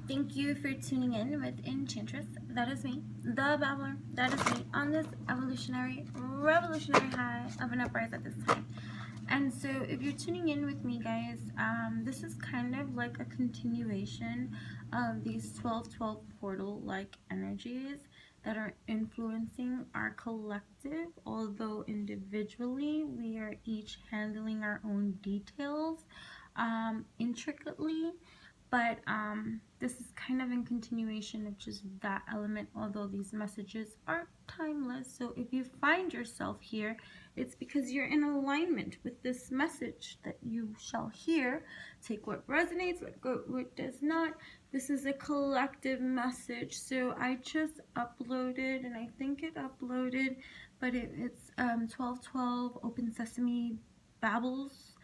Thank you for tuning in with Enchantress. That is me, the Babbler. That is me on this evolutionary, revolutionary high of an uprise at this time. And so if you're tuning in with me, guys, this is kind of like a continuation of these 12-12 portal-like energies that are influencing our collective, although individually we are each handling our own details intricately. But this is kind of in continuation of just that element, although these messages are timeless. So if you find yourself here, it's because you're in alignment with this message that you shall hear. Take what resonates, let go what does not. This is a collective message. So I just uploaded, and I think it uploaded, but it's 1212 Open Sesame Babbles.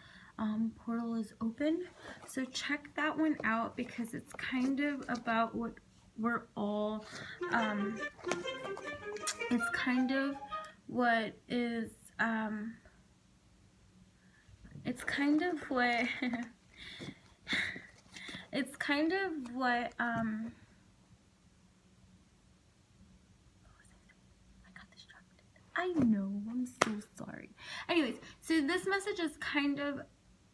Portal is open, so check that one out because it's kind of about what we're all it's kind of what is it's kind of what it's kind of what I got distracted. I know, I'm so sorry. Anyways, so this message is kind of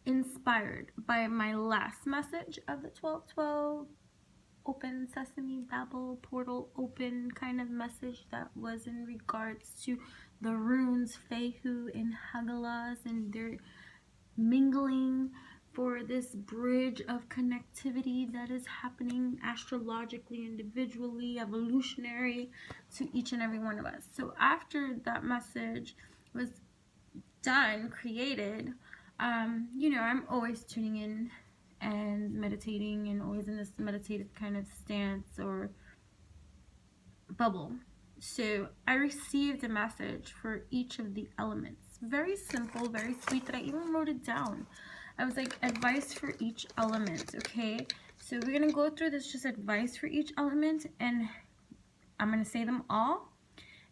inspired by my last message of the 1212 Open Sesame Babble Portal Open kind of message that was in regards to the runes Fehu and Hagalas and their mingling for this bridge of connectivity that is happening astrologically, individually, evolutionary to each and every one of us. So after that message was done, created, you know, I'm always tuning in and meditating and always in this meditative kind of stance or bubble. So I received a message for each of the elements. Very simple, very sweet, that I even wrote it down. I was like, advice for each element, okay? So we're going to go through this, just advice for each element, and I'm going to say them all.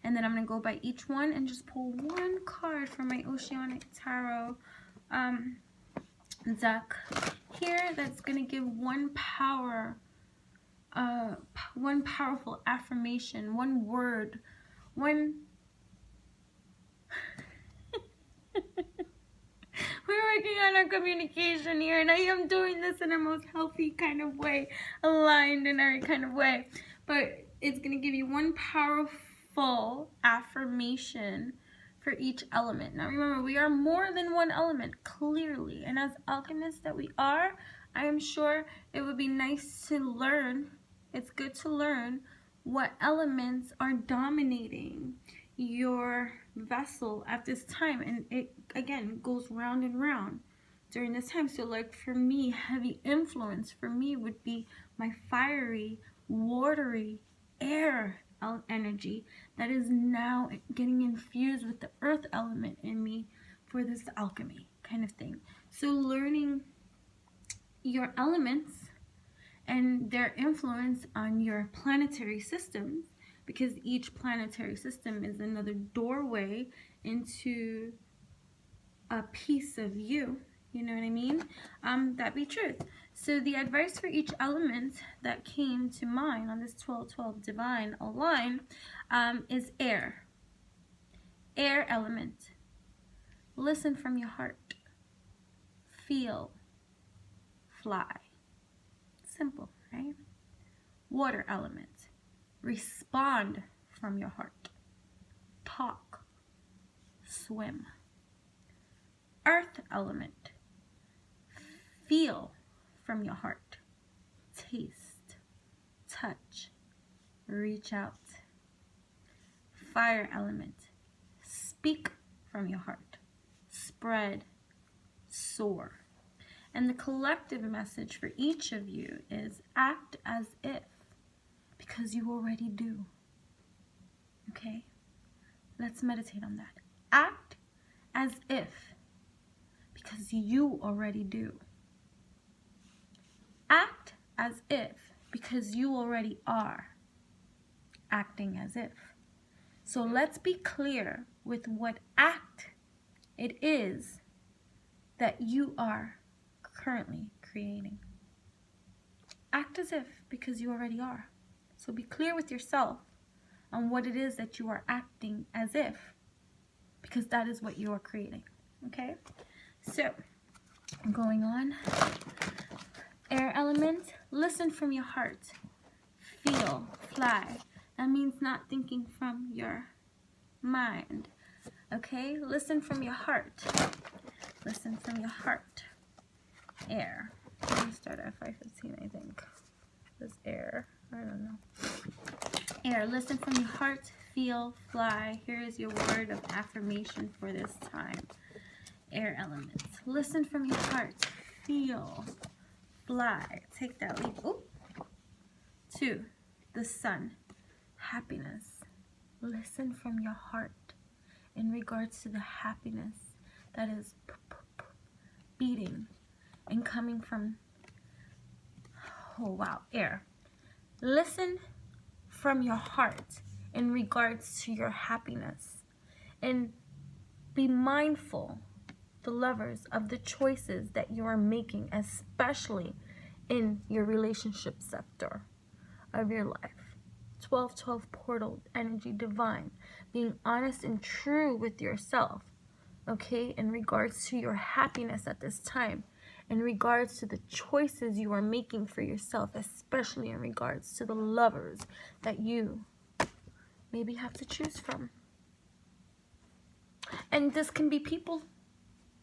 And then I'm going to go by each one and just pull one card from my Oceanic Tarot deck here that's going to give one powerful affirmation, one word, one we're working on our communication here, and I am doing this in a most healthy kind of way, aligned in every kind of way, but it's going to give you one powerful affirmation for each element. Now remember, we are more than one element, clearly, and as alchemists that we are, I am sure it would be nice to learn, it's good to learn what elements are dominating your vessel at this time, and it again goes round and round during this time. So like for me, heavy influence for me would be my fiery, watery, air energy that is now getting infused with the earth element in me for this alchemy kind of thing. So learning your elements and their influence on your planetary systems, because each planetary system is another doorway into a piece of you, you know what I mean? That be truth. So the advice for each element that came to mind on this 1212 divine align is air. Air element. Listen from your heart. Feel. Fly. Simple, right? Water element. Respond from your heart. Talk. Swim. Earth element. Feel from your heart. Taste. Touch. Reach out. Fire element. Speak from your heart. Spread. Soar. And the collective message for each of you is act as if, because you already do. Okay? Let's meditate on that. Act as if, because you already do. Act as if, because you already are acting as if. So let's be clear with what act it is that you are currently creating. act as if, because you already are. So be clear with yourself on what it is that you are acting as if, because that is what you are creating. Okay? So, going on. Air element, listen from your heart. Feel, fly. That means not thinking from your mind. Okay? Listen from your heart. Listen from your heart. Air. Let me start at 5:15, I think. This air. I don't know. Air. Listen from your heart. Feel, fly. Here is your word of affirmation for this time. Air element. Listen from your heart. Feel, fly. Take that leap. Ooh. 2. The sun. Happiness. Listen from your heart in regards to the happiness that is beating and coming from, oh wow, air. Listen from your heart in regards to your happiness, and be mindful, the lovers, of the choices that you are making, especially in your relationship sector of your life. 12-12 portal energy, divine, being honest and true with yourself, okay, in regards to your happiness at this time, in regards to the choices you are making for yourself, especially in regards to the lovers that you maybe have to choose from. And this can be people,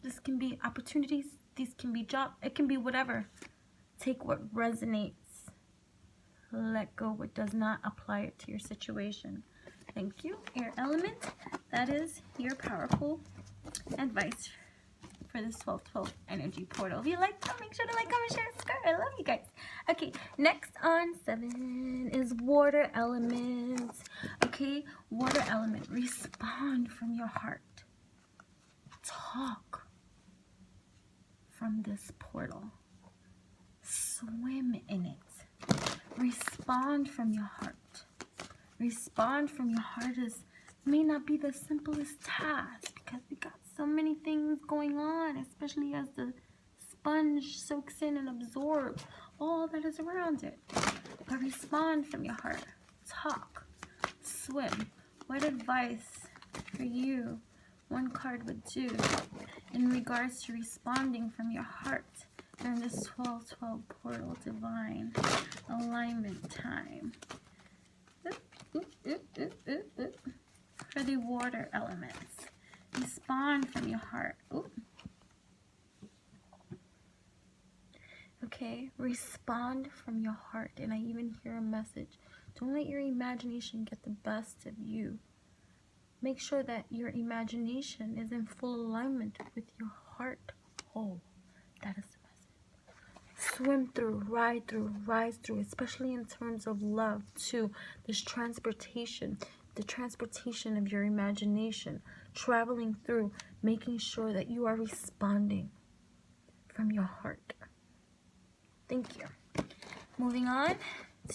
this can be opportunities, these can be jobs, it can be whatever. Take what resonates. Let go what does not apply it to your situation. Thank you, air element. That is your powerful advice for this 12-12 energy portal. If you like them, make sure to like, comment, share, subscribe. I love you guys. Okay, next on 7 is water element. Okay, water element. Respond from your heart. Talk from this portal. Swim in it. Respond from your heart. Respond from your heart may not be the simplest task, because we got so many things going on, especially as the sponge soaks in and absorbs all that is around it. But respond from your heart. Talk. Swim. What advice for you one card would do in regards to responding from your heart during this 12-12 portal divine alignment time? For the water elements, respond from your heart. Okay, respond from your heart. And I even hear a message. Don't let your imagination get the best of you. Make sure that your imagination is in full alignment with your heart. Oh, that is the message. Swim through, ride through, rise through, especially in terms of love too. This transportation, the transportation of your imagination, traveling through, making sure that you are responding from your heart. Thank you. Moving on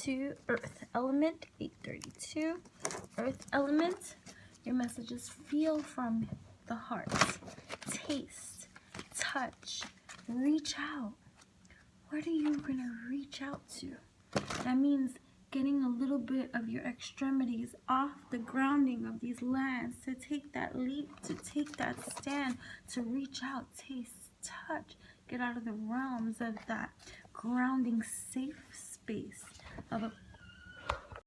to earth element, 832. Earth element, your messages feel from the heart. Taste, touch, reach out. What are you going to reach out to? That means getting a little bit of your extremities off the grounding of these lands, to take that leap, to take that stand, to reach out, taste, touch, get out of the realms of that grounding safe space of a